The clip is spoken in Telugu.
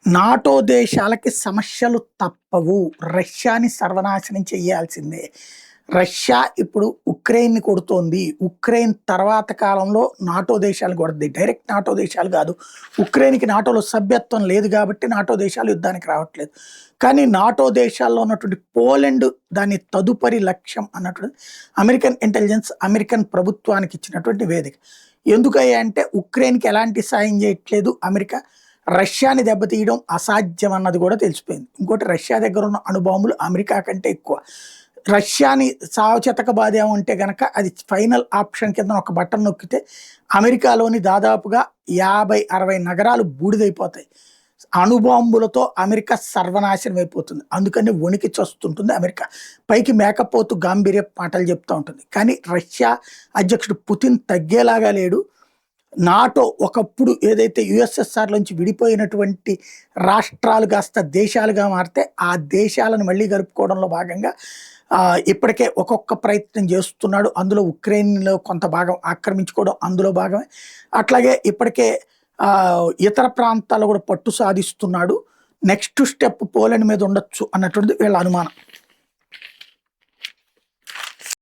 నాటో దేశాలకి సమస్యలు తప్పవు. రష్యాని సర్వనాశనం చేయాల్సిందే. రష్యా ఇప్పుడు ఉక్రెయిన్‌ని కొడుతోంది. ఉక్రెయిన్ తర్వాత కాలంలో నాటో దేశాలు కొడద్ది. డైరెక్ట్ నాటో దేశాలు కాదు. ఉక్రెయిన్‌కి నాటోలో సభ్యత్వం లేదు కాబట్టి నాటో దేశాలు యుద్ధానికి రావట్లేదు. కానీ నాటో దేశాల్లో ఉన్నటువంటి పోలెండ్ దాని తదుపరి లక్ష్యం అన్నటువంటిది అమెరికన్ ఇంటెలిజెన్స్, అమెరికన్ ప్రభుత్వానికి ఇచ్చినటువంటి వేదిక. ఎందుకయ్యా అంటే ఉక్రెయిన్‌కి ఎలాంటి సాయం చేయట్లేదు అమెరికా. రష్యాని దెబ్బతీయడం అసాధ్యం అన్నది కూడా తెలిసిపోయింది. ఇంకోటి రష్యా దగ్గర ఉన్న అణుబాంబులు అమెరికా కంటే ఎక్కువ. రష్యాని సావచితకబాదామంటే గనక అది ఫైనల్ ఆప్షన్ కింద ఒక బటన్ నొక్కితే అమెరికాలోని దాదాపుగా 50, 60 నగరాలు బూడిదైపోతాయి. అణుబాంబులతో అమెరికా సర్వనాశనం అయిపోతుంది. అందుకని వణికి చస్తుంటుంది అమెరికా. పైకి మేకపోతు గాంభీర్య మాటలు చెప్తూ ఉంటుంది. కానీ రష్యా అధ్యక్షుడు పుతిన్ తగ్గేలాగా లేడు. నాటో ఒకప్పుడు ఏదైతే యుఎస్ఎస్ఆర్ నుంచి విడిపోయినటువంటి రాష్ట్రాలు కాస్త దేశాలుగా మారితే ఆ దేశాలను మళ్ళీ కలుపుకోవడంలో భాగంగా ఇప్పటికే ఒక్కొక్క ప్రయత్నం చేస్తున్నాడు. అందులో ఉక్రెయిన్లో కొంత భాగం ఆక్రమించుకోవడం అందులో భాగమే. అట్లాగే ఇప్పటికే ఇతర ప్రాంతాల్లో కూడా పట్టు సాధిస్తున్నాడు. నెక్స్ట్ స్టెప్ పోలాండ్ మీద ఉండొచ్చు అన్నటువంటిది వీళ్ళ అనుమానం.